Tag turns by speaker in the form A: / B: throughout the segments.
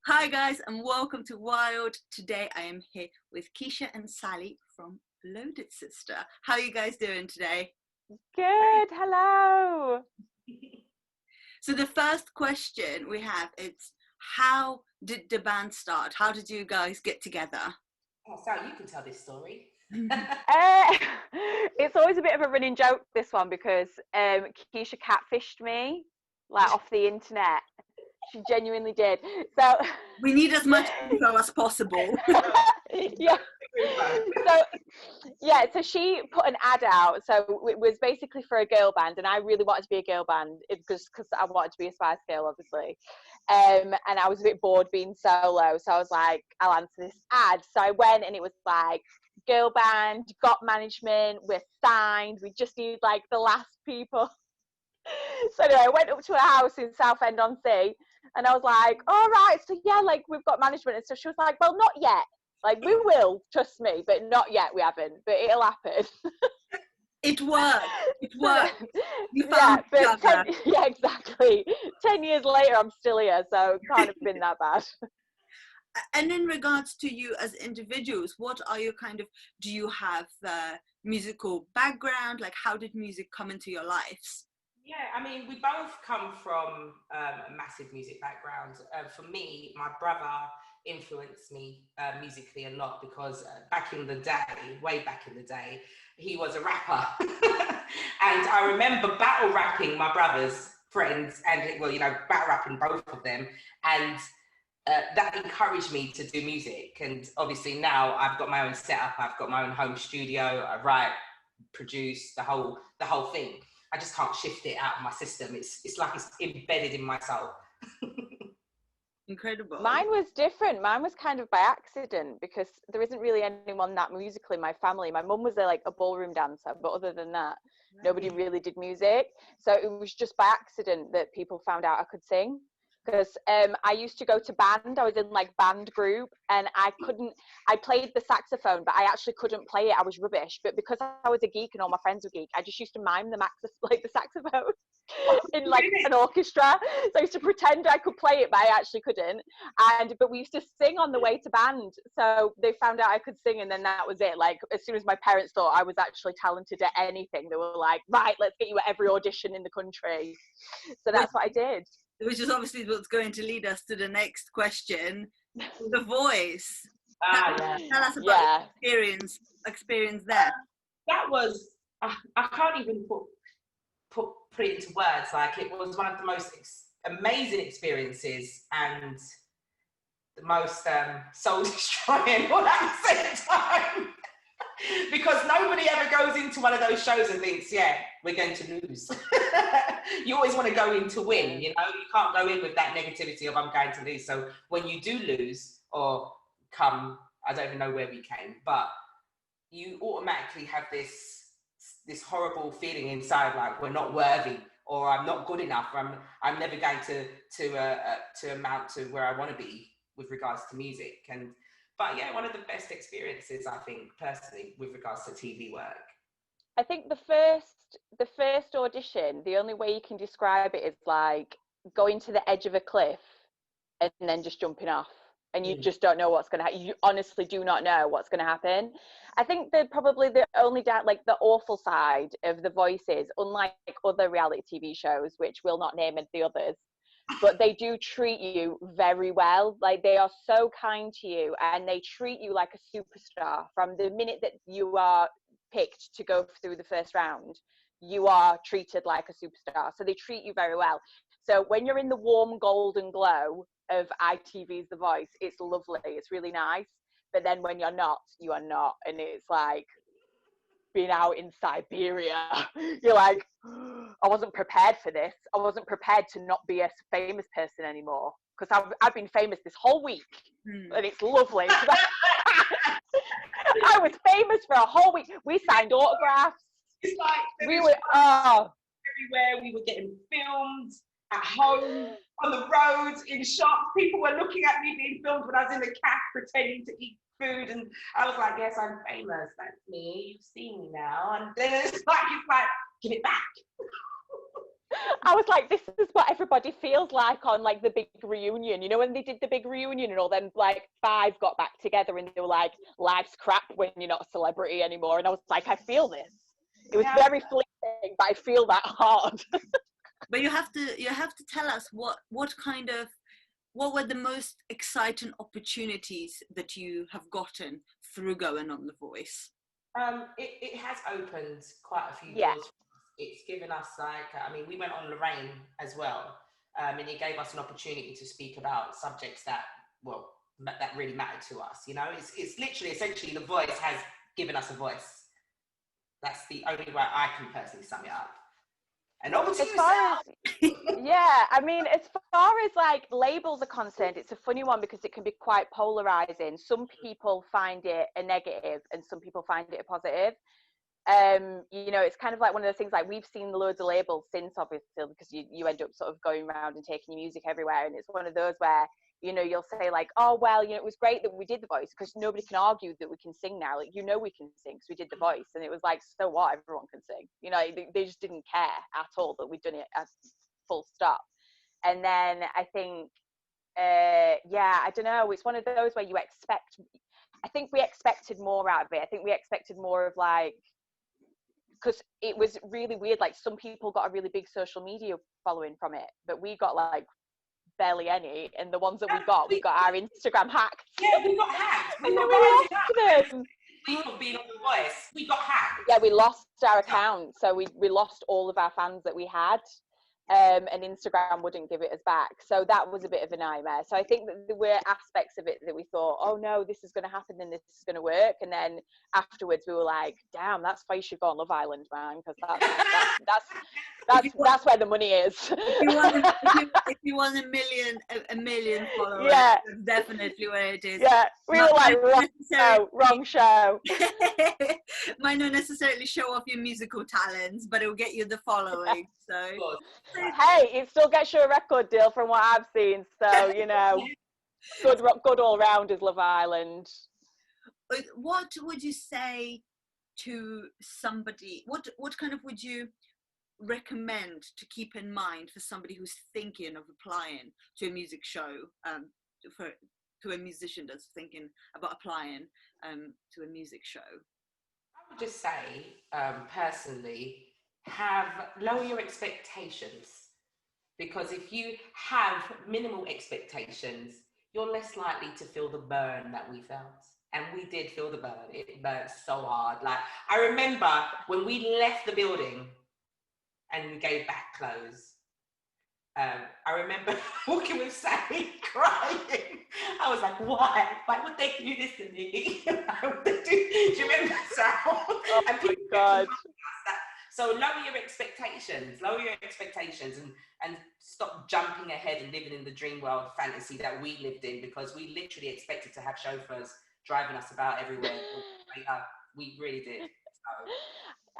A: Hi guys and welcome to Wilde. Today I am here with Keisha and Sally from Wilde, Sista. How are you guys doing today?
B: Good, hello.
A: So the first question we have is, how did the band start? How did you guys get together?
C: Oh, Sal, you can tell this story.
B: It's always a bit of a running joke, this one, because Keisha catfished me, like off the internet. She genuinely did. So
A: We need as much info as possible.
B: yeah. So she put an ad out. So it was basically for a girl band, and I really wanted to be a girl band because I wanted to be a Spice Girl, obviously. And I was a bit bored being solo, so I was like, I'll answer this ad. So I went, and it was like, girl band, got management, we're signed, we just need like the last people. So anyway, I went up to a house in Southend-on-Sea, and I was like, all right, so yeah, like we've got management and stuff. She was like, well, not yet. Like, we will, trust me, but not yet, we haven't, but it'll happen.
A: It worked. It worked. You found
B: yeah, but yeah, exactly. 10 years later, I'm still here, so it can't have been that bad.
A: And in regards to you as individuals, what are your do you have musical background? Like, how did music come into your lives?
C: Yeah, I mean, we both come from a massive music background. For me, my brother influenced me musically a lot because back in the day, way back in the day, he was a rapper. And I remember battle rapping my brother's friends and, well, battle rapping both of them. And that encouraged me to do music. And obviously now I've got my own setup. I've got my own home studio. I write, produce the whole thing. I just can't shift it out of my system. It's like it's embedded in my soul.
A: Incredible.
B: Mine was different. Mine was kind of by accident because there isn't really anyone that musical in my family. My mum was a ballroom dancer, but other than that, nobody really did music. So it was just by accident that people found out I could sing. Because I used to go to band. I was in band group, and I played the saxophone, but I actually couldn't play it. I was rubbish. But because I was a geek and all my friends were geek, I just used to mime the the saxophone in an orchestra. So I used to pretend I could play it, but I actually couldn't. But we used to sing on the way to band. So they found out I could sing, and then that was it. Like, as soon as my parents thought I was actually talented at anything, they were like, right, let's get you at every audition in the country. So that's what I did.
A: Which is obviously what's going to lead us to the next question, the voice.
C: Yeah.
A: Tell us about your experience there.
C: That was, I can't even put it into words. Like, it was one of the most amazing experiences and the most soul destroying all at the same time. Because nobody ever goes into one of those shows and thinks, yeah, we're going to lose. You always want to go in to win, you can't go in with that negativity of I'm going to lose. So when you do lose or come, I don't even know where we came, but you automatically have this horrible feeling inside, like we're not worthy, or I'm not good enough, or I'm never going to amount to where I want to be with regards to music. But yeah, one of the best experiences, I think, personally, with regards to TV work.
B: I think the first audition, the only way you can describe it is like going to the edge of a cliff and then just jumping off, and you just don't know what's going to happen. You honestly do not know what's going to happen. I think that probably the only the awful side of The Voice is, unlike other reality TV shows, which we'll not name the others, but they do treat you very well. Like, they are so kind to you, and they treat you like a superstar from the minute that you are picked to go through the first round. You are treated like a superstar, so they treat you very well. So when you're in the warm golden glow of ITV's The Voice, it's lovely, it's really nice. But then when you're not, you are not, and it's like being out in Siberia. You're like, I wasn't prepared for this. I wasn't prepared to not be a famous person anymore, because I've been famous this whole week, and it's lovely. I was famous for a whole week. We signed autographs.
C: It's like
B: we were
C: everywhere. We were getting filmed at home, on the roads, in shops. People were looking at me being filmed when I was in the caf pretending to eat food, and I was like, yes, I'm famous, that's me, you've seen me now. And then it's like give it back.
B: I was like, this is what everybody feels like on like the big reunion. You know, when they did the big reunion and all them like 5 got back together and they were like, life's crap when you're not a celebrity anymore. And I was like, I feel this. It was very fleeting, but I feel that hard.
A: But you have to tell us what were the most exciting opportunities that you have gotten through going on The Voice?
C: It has opened quite a few
B: Yeah.
C: doors. It's given us like, I mean, we went on Lorraine as well, and it gave us an opportunity to speak about subjects that, well, that really mattered to us. You know, it's literally, essentially, The Voice has given us a voice. That's the only way I can personally sum it up. And over to you, Sal.
B: Yeah, I mean, as far as like labels are concerned, it's a funny one because it can be quite polarizing. Some people find it a negative and some people find it a positive. You know, it's kind of like one of those things, like we've seen loads of labels since, obviously, because you end up sort of going around and taking your music everywhere, and it's one of those where, you know, you'll say like, oh well, you know, it was great that we did The Voice because nobody can argue that we can sing now, like, you know, we can sing because we did The Voice. And it was like, so what, everyone can sing, you know. They just didn't care at all that we'd done it as full stop. And then I think yeah, I don't know, it's one of those where you expect, I think we expected more out of it. I think we expected more of like, because it was really weird, like some people got a really big social media following from it, but we got like barely any, and the ones that we got our Instagram hacked.
C: Yeah, we got hacked.
B: And then we lost them.
C: We got being on The Voice. We got hacked.
B: Yeah, we lost our account, so we lost all of our fans that we had. And Instagram wouldn't give it us back, so that was a bit of a nightmare. So I think that there were aspects of it that we thought, oh no, this is going to happen and this is going to work, and then afterwards we were like, damn, that's why you should go on Love Island, man, because that's where the money is.
A: If you want a million followers,
B: yeah,
A: that's definitely where it is.
B: Yeah, we were like, wrong show.
A: Might not necessarily show off your musical talents, but it will get you the following. So
B: hey, it still gets you a record deal from what I've seen. So, you know, good all round is Love Island.
A: What would you say to somebody? What kind of would you recommend to keep in mind for somebody who's thinking of applying to a music show, to a musician that's thinking about applying to a music show?
C: I would just say, personally, lower your expectations, because if you have minimal expectations, you're less likely to feel the burn that we felt. And we did feel the burn. It burnt so hard. Like, I remember when we left the building and we gave back clothes, I remember walking with Sally crying. I was like, why? Why would they do this to me? Do you remember, Sal?
B: Oh
C: and
B: my God.
C: So lower your expectations and stop jumping ahead and living in the dream world fantasy that we lived in, because we literally expected to have chauffeurs driving us about everywhere. We really did. So.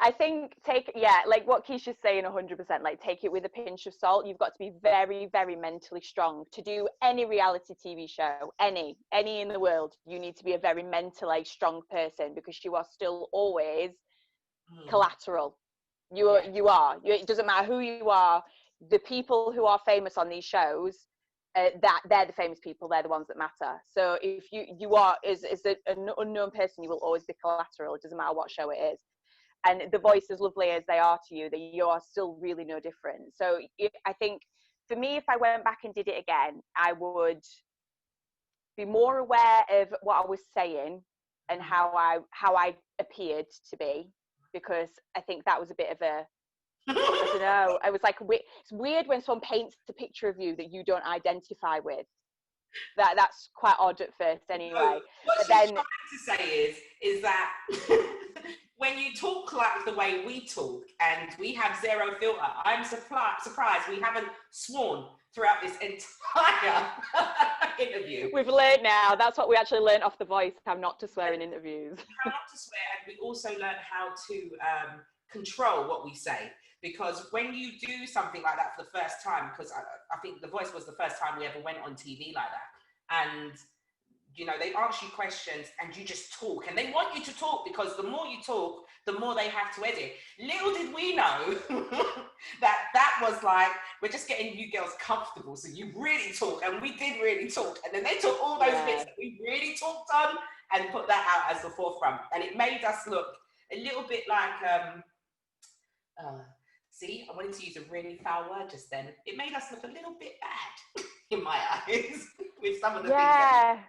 B: I think like what Keisha's saying 100%, like take it with a pinch of salt. You've got to be very, very mentally strong to do any reality TV show, any in the world. You need to be a very mentally strong person, because you are still always collateral. You are. It doesn't matter who you are. The people who are famous on these shows, that they're the famous people. They're the ones that matter. So if you are as an unknown person, you will always be collateral. It doesn't matter what show it is. And The Voice, as lovely as they are to you, that you are still really no different. So I think for me, if I went back and did it again, I would be more aware of what I was saying and how I appeared to be, because I think that was a bit of a, I don't know, I was like, it's weird when someone paints a picture of you that you don't identify with. That's quite odd at first anyway.
C: No, what she's trying to say is that when you talk like the way we talk and we have zero filter, I'm surprised we haven't sworn throughout this entire interview.
B: We've learned now. That's what we actually learned off The Voice, how not to swear in interviews.
C: How not to swear, and we also learned how to control what we say. Because when you do something like that for the first time, because I think The Voice was the first time we ever went on TV like that, and you know, they ask you questions and you just talk, and they want you to talk because the more you talk, the more they have to edit. Little did we know that was like, we're just getting you girls comfortable, so you really talk, and we did really talk, and then they took all those bits that we really talked on and put that out as the forefront, and it made us look a little bit like see, I wanted to use a really foul word just then. It made us look a little bit bad in my eyes with some of the things that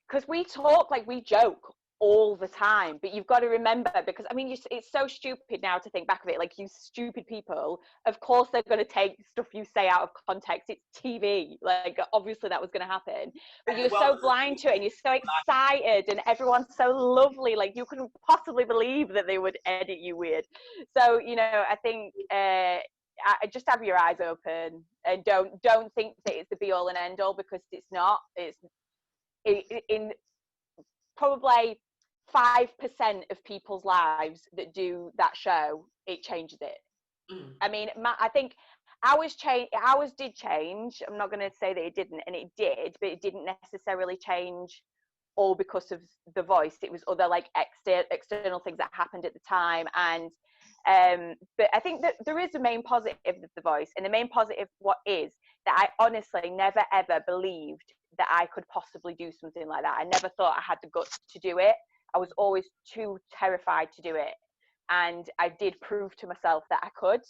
B: because we talk, like, we joke all the time, but you've got to remember, because I mean, it's so stupid now to think back of it, like, you stupid people, of course they're going to take stuff you say out of context. It's TV, like, obviously that was going to happen, but you're so blind to it, and you're so excited, and everyone's so lovely, like, you couldn't possibly believe that they would edit you weird. So, you know, I think just have your eyes open, and don't think that it's the be all and end all, because it's not. It's in probably 5% of people's lives that do that show, it changes it. I mean, I think ours did change. I'm not going to say that it didn't, and it did, but it didn't necessarily change all because of The Voice. It was other, like, external things that happened at the time. And but I think that there is a main positive of The Voice, and the main positive what is that I honestly never ever believed that I could possibly do something like that. I never thought I had the guts to do it. I was always too terrified to do it, and I did prove to myself that I could.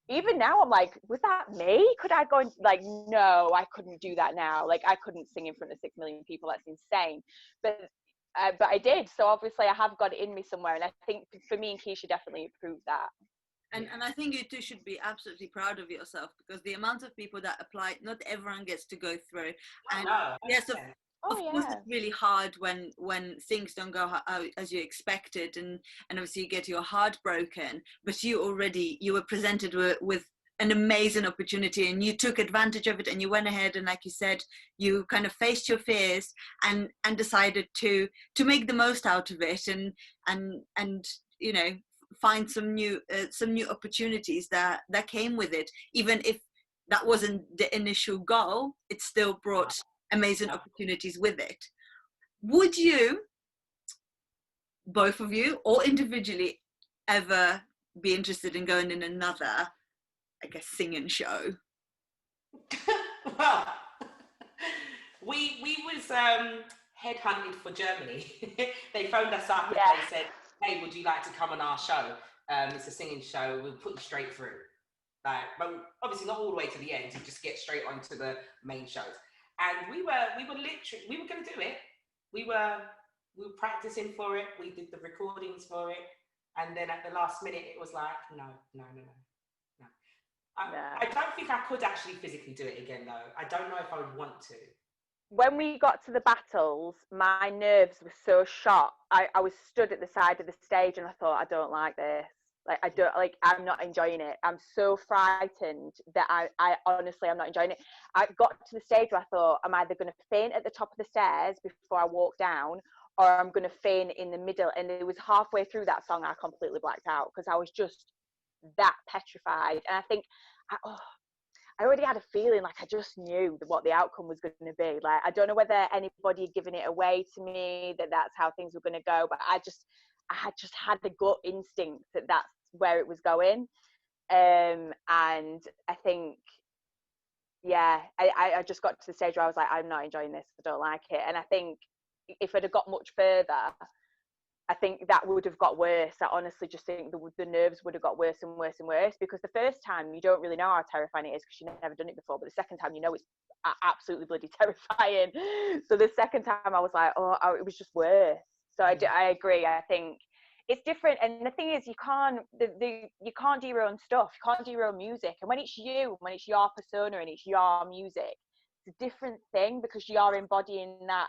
B: Even now, I'm like, was that me? Could I go? Like, no, I couldn't do that now. Like, I couldn't sing in front of 6 million people. That's insane. But I did. So obviously, I have got it in me somewhere, and I think for me and Keisha definitely proved that.
A: And I think you two should be absolutely proud of yourself, because the amount of people that apply, not everyone gets to go through. And yes, of course, it's really hard when things don't go as you expected, and obviously you get your heart broken. But you were presented with an amazing opportunity, and you took advantage of it, and you went ahead, and like you said, you kind of faced your fears and decided to make the most out of it, and you know, find some new opportunities that came with it. Even if that wasn't the initial goal, it still brought amazing opportunities with it. Would you, both of you or individually, ever be interested in going in another, I guess, singing show?
C: Well, we was headhunted for Germany. They phoned us up and they said, hey, would you like to come on our show? It's a singing show. We'll put you straight through. Like, but obviously not all the way to the end. You just get straight onto the main shows. And we were going to do it. We were practicing for it. We did the recordings for it. And then at the last minute, it was like, no. I don't think I could actually physically do it again, though. I don't know if I would want to.
B: When we got to the battles, my nerves were so shot. I was stood at the side of the stage, and I thought, I don't like this. Like, I'm not enjoying it. I'm so frightened that I honestly, I'm not enjoying it. I got to the stage where I thought, I'm either going to faint at the top of the stairs before I walk down, or I'm going to faint in the middle. And it was halfway through that song, I completely blacked out, because I was just that petrified. And I think, I already had a feeling, like, I just knew what the outcome was going to be. Like, I don't know whether anybody had given it away to me, that that's how things were going to go, but I had just had the gut instinct that that's where it was going. And I think, I just got to the stage where I was like, I'm not enjoying this. I don't like it. And I think if I'd have got much further, I think that would have got worse. I honestly just think the nerves would have got worse and worse and worse, because the first time you don't really know how terrifying it is because you've never done it before, but the second time you know it's absolutely bloody terrifying. So the second time I was like, it was just worse. So I agree. I think it's different, and the thing is, you can't do your own stuff. You can't do your own music, and when it's you, when it's your persona and it's your music, it's a different thing, because you're embodying that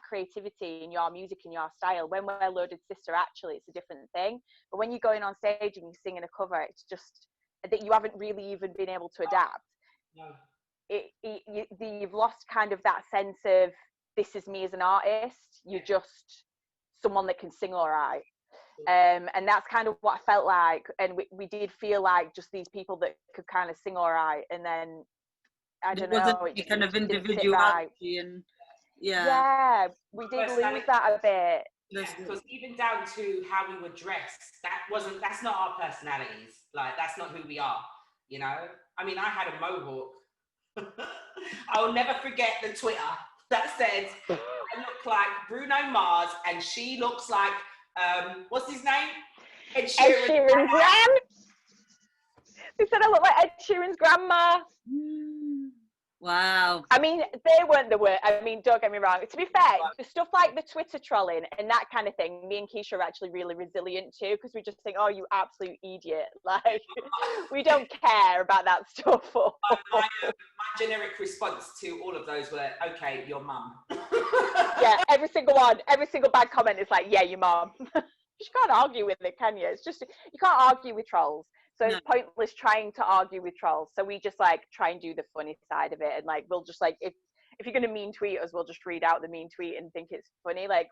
B: creativity in your music and your style. When we're Loaded Sista, actually, it's a different thing. But when you're going on stage and you're singing a cover, it's just that you haven't really even been able to adapt. You've lost kind of that sense of, this is me as an artist. You're just someone that can sing all right. And that's kind of what I felt like. And we did feel like just these people that could kind of sing all right. And then, I don't know,
A: it kind of individuality.
B: Yeah, we did lose that a bit.
C: Yeah, because even down to how we were dressed, that's not our personalities. Like, that's not who we are, you know? I mean, I had a mohawk. I'll never forget the Twitter that said, I look like Bruno Mars and she looks like, what's his name? Ed
B: Sheeran's gran. They said I look like Ed Sheeran's grandma.
A: Wow.
B: I mean, they weren't the worst. I mean, don't get me wrong. To be fair, the stuff like the Twitter trolling and that kind of thing, me and Keisha are actually really resilient too, because we just think, oh, you absolute idiot. Like, we don't care about that stuff.
C: My generic response to all of those were, okay, your mum.
B: Yeah, every single one, every single bad comment is like, yeah, your mum. You can't argue with it, can you? It's just, you can't argue with trolls. So it's pointless trying to argue with trolls. So we just like try and do the funny side of it. And like, we'll just like, if you're going to mean tweet us, we'll just read out the mean tweet and think it's funny. Like,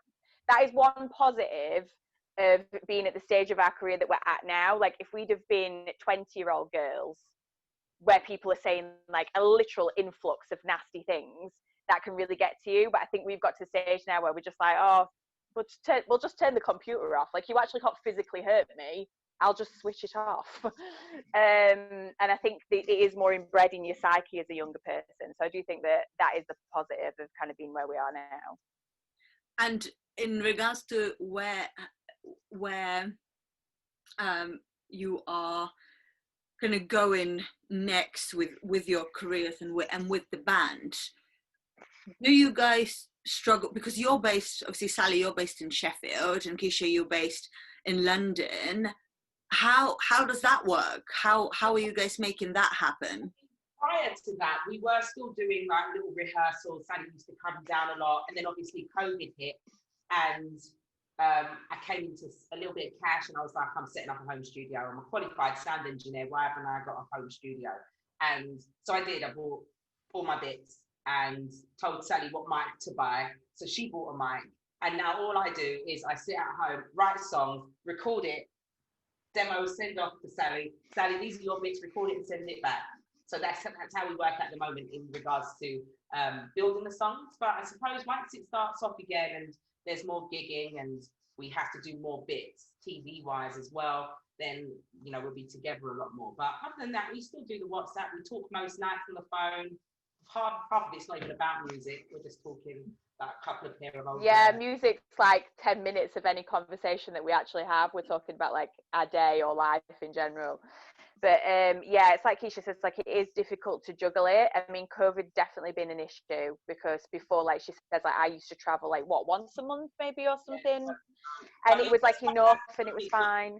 B: that is one positive of being at the stage of our career that we're at now. Like, if we'd have been 20-year-old girls where people are saying like a literal influx of nasty things, that can really get to you. But I think we've got to the stage now where we're just like, oh, we'll just turn the computer off. Like, you actually can't physically hurt me, I'll just switch it off. And I think it is more inbred in your psyche as a younger person. So I do think that is the positive of kind of being where we are now.
A: And in regards to where you are kind of going next with your careers and with the band, do you guys struggle, because you're based, obviously Sally, you're based in Sheffield, and Keisha, you're based in London. How does that work? How are you guys making that happen?
C: Prior to that, we were still doing like little rehearsals. Sally used to come down a lot, and then obviously COVID hit, and I came into a little bit of cash, and I was like, I'm setting up a home studio. I'm a qualified sound engineer. Why haven't I got a home studio? And so I did. I bought all my bits and told Sally what mic to buy. So she bought a mic, and now all I do is I sit at home, write songs, record it, demo, send off to Sally. Sally, these are your bits, record it and send it back. So that's how we work at the moment in regards to building the songs. But I suppose once it starts off again and there's more gigging and we have to do more bits TV wise as well, then, you know, we'll be together a lot more. But other than that, we still do the WhatsApp. We talk most nights on the phone. Half of it's not even about music. We're just talking like a couple of pair of old.
B: Yeah, music's like 10 minutes of any conversation that we actually have. We're talking about like our day or life in general. But yeah, it's like Keisha says, like it is difficult to juggle it. I mean, COVID definitely been an issue, because before, like she says, like I used to travel like once a month maybe or something, and it was like enough and it was fine.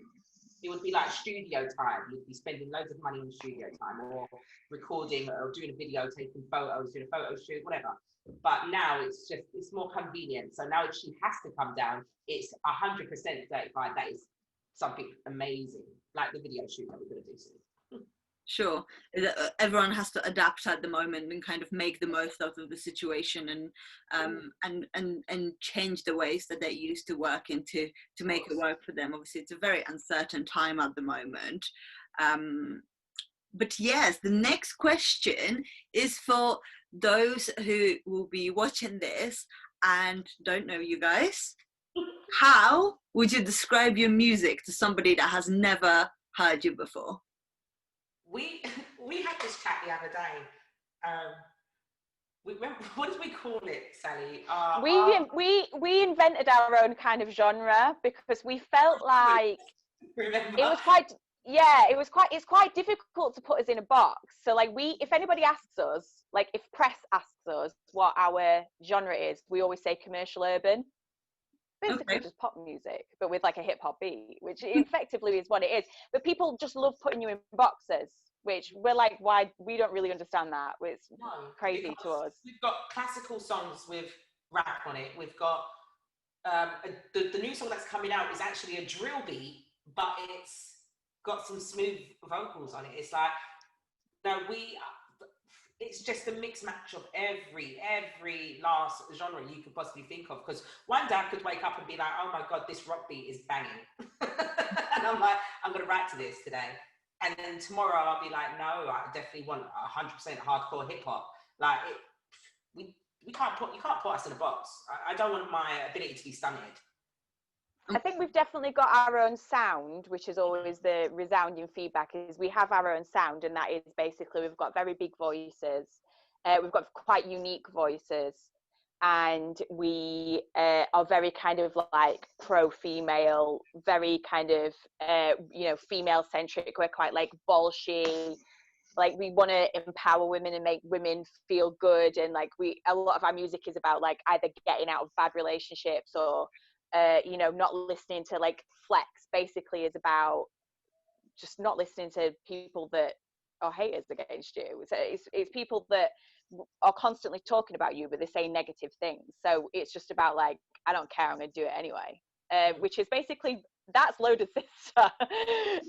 C: It would be like studio time. You'd be spending loads of money on studio time, or recording, or doing a video, taking photos, doing a photo shoot, whatever. But now it's more convenient. So now if she has to come down, it's 100% certified. That is something amazing, like the video shoot that we're going to do soon.
A: Sure, everyone has to adapt at the moment and kind of make the most out of the situation, and change the ways that they're used to working to make it work for them. Obviously, it's a very uncertain time at the moment. But yes, the next question is for those who will be watching this and don't know you guys. How would you describe your music to somebody that has never heard you before?
C: We had this chat the other day. What did we call it, Sally?
B: We invented our own kind of genre, because we felt like it was quite. Yeah, it's quite difficult to put us in a box. So like if anybody asks us, like if press asks us what our genre is, we always say commercial urban. Basically just pop music, but with like a hip hop beat, which effectively is what it is. But people just love putting you in boxes, which we're like, why? We don't really understand that. It's crazy to us.
C: We've got classical songs with rap on it. We've got the new song that's coming out is actually a drill beat, but it's got some smooth vocals on it. It's like, it's just a mix match of every last genre you could possibly think of. Because one day I could wake up and be like, oh my God, this rock beat is banging. And I'm like, I'm going to write to this today. And then tomorrow I'll be like, no, I definitely want 100% hardcore hip hop. Like, we you can't put us in a box. I don't want my ability to be stunted.
B: I think we've definitely got our own sound, which is always the resounding feedback, is we have our own sound, and that is basically we've got very big voices, we've got quite unique voices, and we are very kind of like pro-female, very kind of female centric. We're quite like bolshy, like we want to empower women and make women feel good, and like a lot of our music is about like either getting out of bad relationships or not listening to like Flex basically is about just not listening to people that are haters against you. So it's people that are constantly talking about you, but they say negative things. So it's just about like, I don't care, I'm going to do it anyway. Which is basically, that's Load of Sista.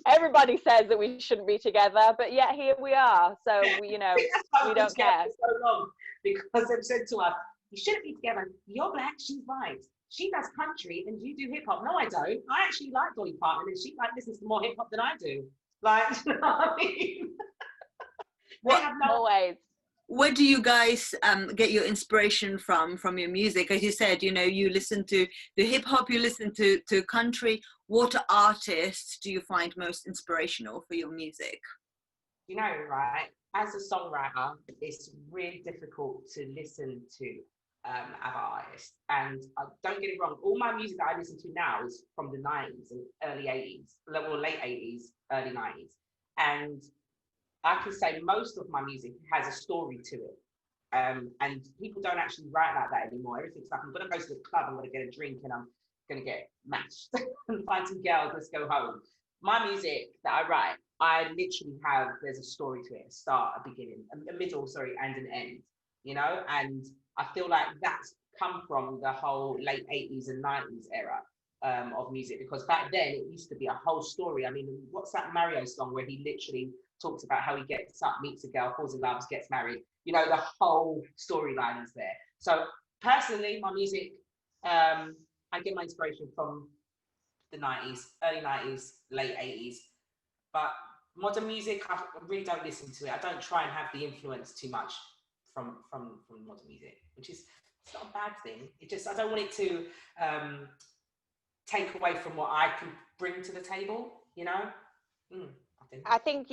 B: Everybody says that we shouldn't be together, but yet here we are. So we don't care.
C: For so long because they've said to us, you shouldn't be together. You're black, she's white. She does country and you do hip hop. No, I don't. I actually like Dolly Parton and she like listens to more hip hop than I do. Like, you know what I mean?
B: Always.
A: Where do you guys get your inspiration from your music? As you said, you listen to the hip hop, you listen to country. What artists do you find most inspirational for your music?
C: You know, right, as a songwriter, it's really difficult to listen to other artists. And don't get it wrong, all my music that I listen to now is from the 90s and early 80s, well, late 80s, early 90s. And I can say most of my music has a story to it. And people don't actually write like that anymore. Everything's like, I'm going to go to the club, I'm going to get a drink, and I'm going to get mashed and find some girls, let's go home. My music that I write, I literally there's a story to it, a start, a beginning, a middle, and an end, and I feel like that's come from the whole late 80s and 90s era of music, because back then it used to be a whole story. I mean, what's that Mario song where he literally talks about how he gets up, meets a girl, falls in love, gets married? The whole storyline is there. So personally, my music, I get my inspiration from the 90s, early 90s, late 80s. But modern music, I really don't listen to it. I don't try and have the influence too much from modern music, which is, it's not a bad thing. I don't want it to take away from what I can bring to the table, I think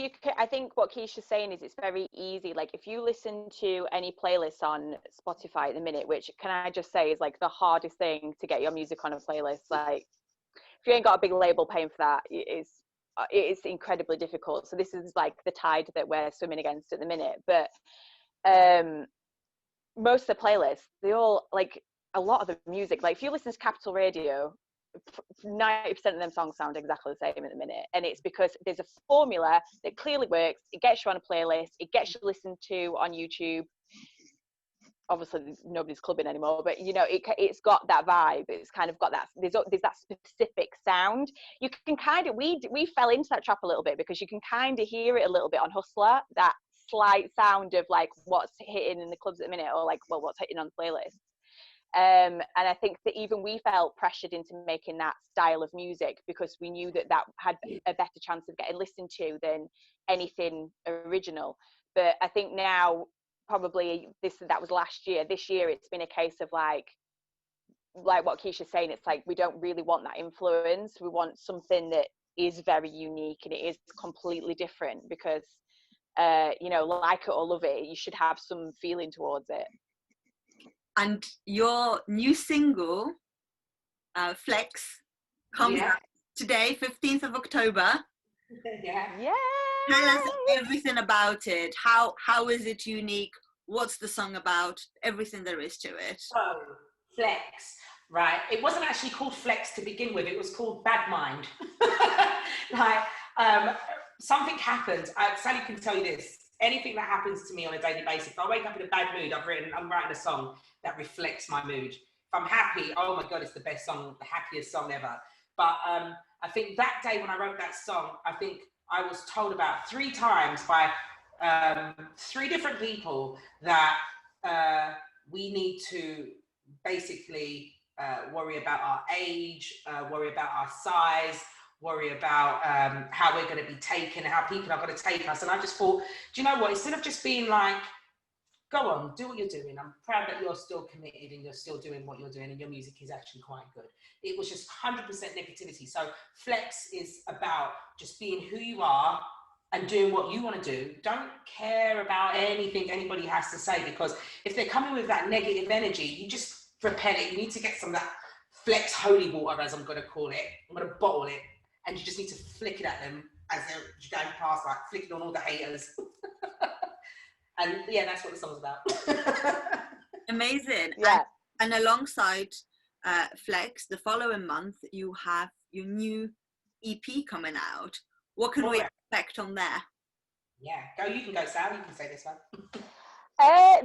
B: what Keisha's saying is it's very easy. Like if you listen to any playlists on Spotify at the minute, which can I just say is like the hardest thing to get your music on a playlist. Like if you ain't got a big label paying for that, it is incredibly difficult. So this is like the tide that we're swimming against at the minute. But most of the playlists, they all like a lot of the music. Like if you listen to Capital Radio, 90% of them songs sound exactly the same at the minute, and it's because there's a formula that clearly works. It gets you on a playlist, it gets you listened to on YouTube. Obviously nobody's clubbing anymore, but it's got that vibe. It's kind of got that, there's that specific sound. You can kind of, we fell into that trap a little bit, because you can kind of hear it a little bit on Hustler, that slight sound of like what's hitting in the clubs at the minute, or like, well, what's hitting on the playlist. And I think that even we felt pressured into making that style of music, because we knew that had a better chance of getting listened to than anything original. But I think now, probably that was last year. This year, it's been a case of like what Keisha's saying. It's like we don't really want that influence. We want something that is very unique and it is completely different, because like it or love it, you should have some feeling towards it.
A: And your new single, Flex, comes out today, 15th of October.
C: Yeah.
A: Tell us everything about it. How is it unique? What's the song about? Everything there is to it.
C: So, Flex, right? It wasn't actually called Flex to begin with. It was called Bad Mind. Something happened. Sally can tell you this. Anything that happens to me on a daily basis, if I wake up in a bad mood, I'm writing a song that reflects my mood. If I'm happy, oh my God, it's the best song, the happiest song ever. But I think that day when I wrote that song, I think I was told about 3 times by 3 different people that we need to basically worry about our age, worry about our size, worry about how we're going to be taken, how people are going to take us. And I just thought, do you know what? Instead of just being like go on, do what you're doing. I'm proud that you're still committed and you're still doing what you're doing and your music is actually quite good. It was just 100% negativity. So Flex is about just being who you are and doing what you want to do. Don't care about anything anybody has to say, because if they're coming with that negative energy, you just repel it. You need to get some of that Flex holy water, as I'm going to call it. I'm going to bottle it, and you just need to flick it at them as they're going past, like flicking on all the haters. And yeah, that's what the song's about.
A: Amazing.
B: Yeah.
A: And alongside Flex, the following month, you have your new EP coming out. What can we expect on there?
C: Yeah, you can go, Sal, you can say this one.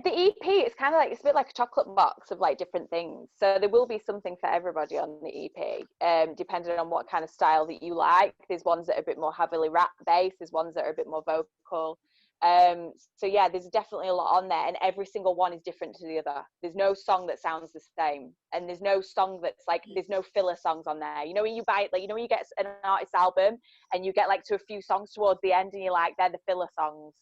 B: The EP, it's kind of like, it's a bit like a chocolate box of like different things. So there will be something for everybody on the EP, depending on what kind of style that you like. There's ones that are a bit more heavily rap based, there's ones that are a bit more vocal. So yeah, there's definitely a lot on there, and every single one is different to the other. There's no song that sounds the same, and there's no song that's like, there's no filler songs on there. You know, when you buy, like, you know, when you get an artist's album and you get like to a few songs towards the end and you're like, they're the filler songs,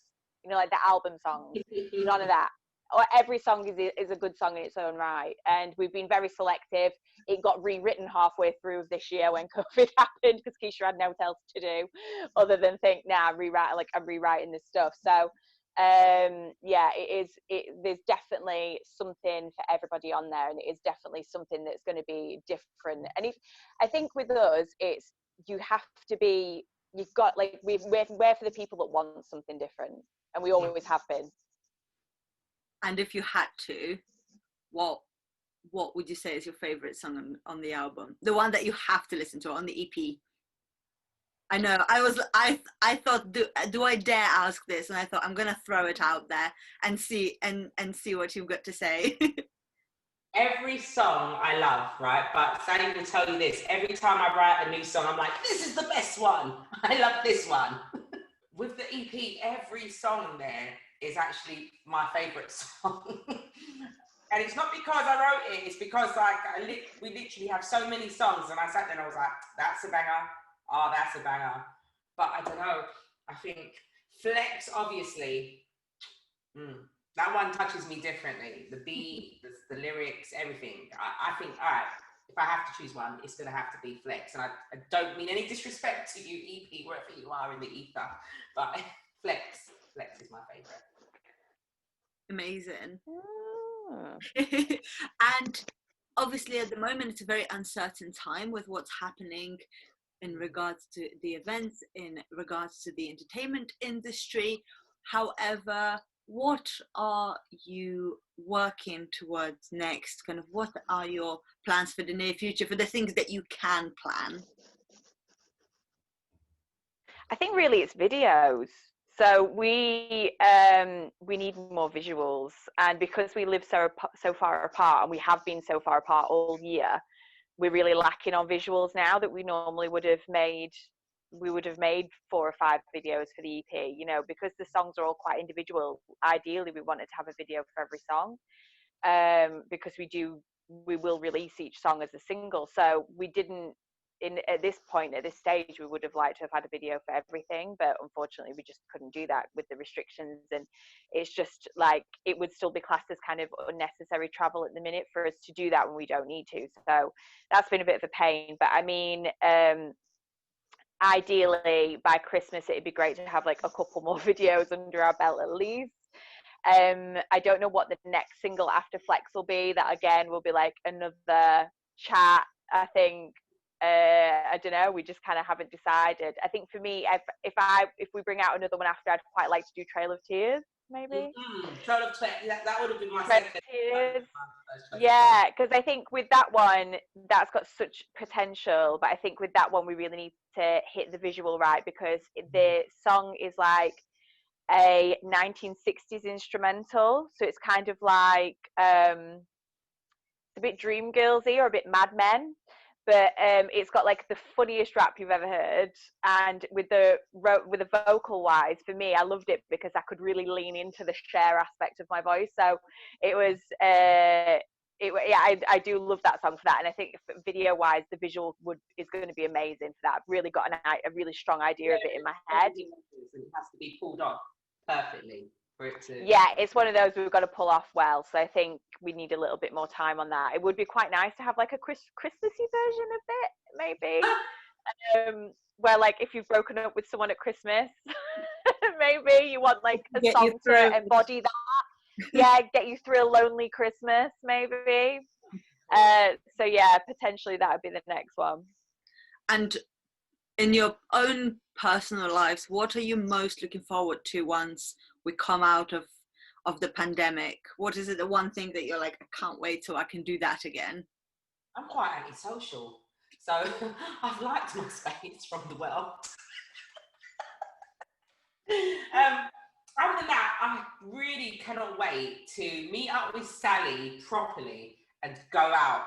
B: you know, like the album songs. None of that. Or every song is a good song in its own right, and we've been very selective. It got rewritten halfway through this year when COVID happened, because Keisha had no else to do other than think, I'm rewriting this stuff. So yeah, there's definitely something for everybody on there, and it is definitely something that's going to be different. And I think with us, it's, you have to be, you've got, like, we're for the people that want something different, and we always have been.
A: And if you had to, what would you say is your favorite song on the album? The one that you have to listen to on the EP? I know, I thought, do I dare ask this? And I thought, I'm gonna throw it out there and see what you've got to say.
C: Every song I love, right? But Sally will tell you this, every time I write a new song, I'm like, this is the best one. I love this one. With the EP, every song there is actually my favourite song. And it's not because I wrote it, it's because like we literally have so many songs, and I sat there and I was like, that's a banger. Oh, that's a banger. But I don't know, I think Flex, obviously, that one touches me differently. The beat, the lyrics, everything. I think, all right, if I have to choose one, it's going to have to be Flex. And I don't mean any disrespect to you, EP, wherever you are in the ether, but Flex is my favourite.
A: Amazing. And obviously at the moment it's a very uncertain time with what's happening in regards to the events, in regards to the entertainment industry. However, what are you working towards next? Kind of, what are your plans for the near future, for the things that you can plan?
B: I think really it's videos. So we need more visuals, and because we live so far apart, and we have been so far apart all year, we're really lacking on visuals now that we normally would have made. We would have made 4 or 5 videos for the EP, you know, because the songs are all quite individual. Ideally, we wanted to have a video for every song, because we will release each song as a single. So we didn't. At this stage, we would have liked to have had a video for everything, but unfortunately we just couldn't do that with the restrictions, and it's just like, it would still be classed as kind of unnecessary travel at the minute for us to do that when we don't need to. So that's been a bit of a pain, but I mean, ideally by Christmas it'd be great to have like a couple more videos under our belt at least. I don't know what the next single after Flex will be. That again will be like another chat, I think. I don't know, we just kind of haven't decided. I think for me, if we bring out another one after, I'd quite like to do Trail of Tears, maybe.
C: Trail of Tears, that would have been my
B: Trail of Tears. Yeah, because I think with that one, that's got such potential, but I think with that one we really need to hit the visual right, because the song is like a 1960s instrumental, so it's kind of like it's a bit Dreamgirlsy or a bit Mad Men. But it's got like the funniest rap you've ever heard, and with the vocal wise, for me, I loved it because I could really lean into the Cher aspect of my voice. So it was, I do love that song for that, and I think video wise, the visual is going to be amazing for that. I've really got a really strong idea of it in my head.
C: It has to be pulled off perfectly for it to.
B: Yeah, it's one of those we've got to pull off well. So I think we need a little bit more time on that. It would be quite nice to have like a Christmassy version of it, maybe. Where like if you've broken up with someone at Christmas, maybe you want like a song to embody that. Yeah, get you through a lonely Christmas, maybe. So yeah, potentially that would be the next one.
A: And in your own personal lives, what are you most looking forward to once we come out of the pandemic? What is it, the one thing that you're like, I can't wait till I can do that again?
C: I'm quite antisocial, so I've liked my space from the world. Other than that, I really cannot wait to meet up with Sally properly and go out,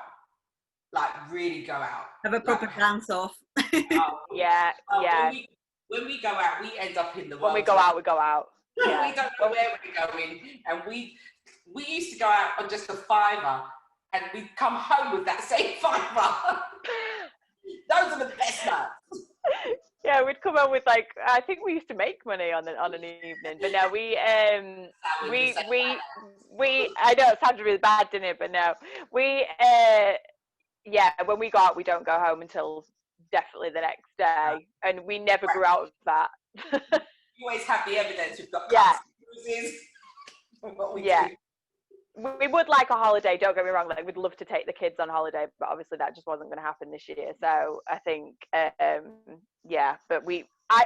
C: like really go out.
A: Have a proper dance off.
B: Yeah.
C: When we go out, we end up in the world.
B: When we go out, we go out.
C: Yeah. We don't know where we're going, and we used to go out on just a £5, and we'd come home with that same £5. Those are the best nights.
B: Yeah, we'd come home with like, I think we used to make money on an evening, but no, I know it sounded really bad, didn't it? But no, yeah, when we go out, we don't go home until definitely the next day, and we never grew out of that.
C: You always have the evidence. We've got bruises.
B: Yeah. We would like a holiday, don't get me wrong, like we'd love to take the kids on holiday, but obviously that just wasn't going to happen this year. So I think yeah, but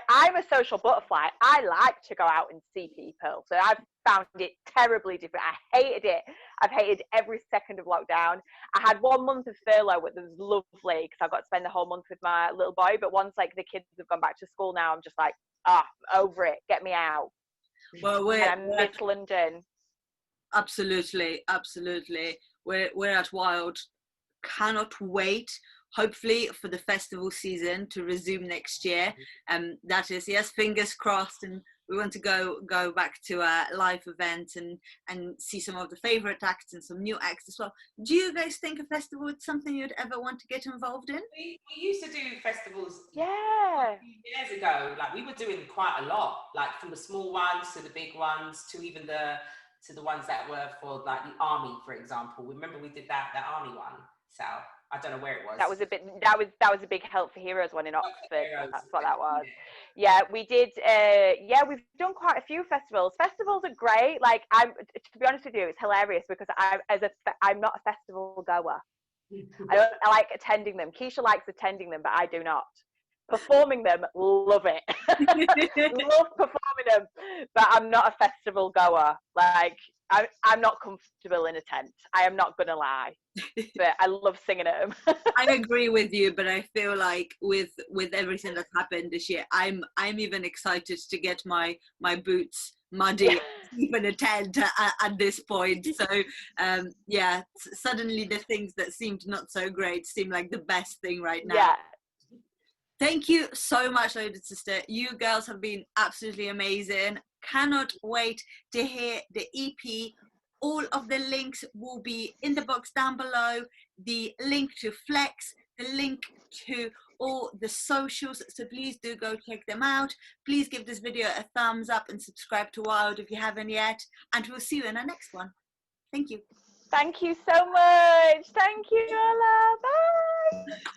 B: I'm a social butterfly. I like to go out and see people, so I've found it terribly different. I hated it. I've hated every second of lockdown. I had 1 month of furlough, which was lovely because I got to spend the whole month with my little boy, but once like the kids have gone back to school now, I'm just like, over it, get me out.
A: Well,
B: I miss London.
A: Absolutely. We're at Wilde. Cannot wait. Hopefully for the festival season to resume next year. That is, yes, fingers crossed. And we want to go back to a live event and see some of the favorite acts and some new acts as well. Do you guys think a festival is something you'd ever want to get involved in?
C: We used to do festivals.
B: Yeah.
C: Years ago, like we were doing quite a lot, like from the small ones to the big ones to even to the ones that were for like the army, for example. Remember we did that army one, so I don't know where it was.
B: That was a big Help for Heroes one in Oxford. That's what that was. Yeah, we did. Yeah, we've done quite a few festivals. Festivals are great. Like, to be honest with you, it's hilarious because I'm not a festival goer. I like attending them. Keisha likes attending them, but I do not. Performing them, love it. Love performing them, but I'm not a festival goer. Like, I'm not comfortable in a tent. I am not gonna lie, but I love singing at them.
A: I agree with you, but I feel like with everything that's happened this year, I'm even excited to get my boots muddy, even a tent at this point. So yeah, suddenly the things that seemed not so great seem like the best thing right now.
B: Yeah.
A: Thank you so much, Loaded Sister. You girls have been absolutely amazing. Cannot wait to hear the EP. All of the links will be in the box down below. The link to Flex, the link to all the socials. So please do go check them out. Please give this video a thumbs up and subscribe to Wilde if you haven't yet. And we'll see you in our next one. Thank you.
B: Thank you so much. Thank you, Ola. Bye.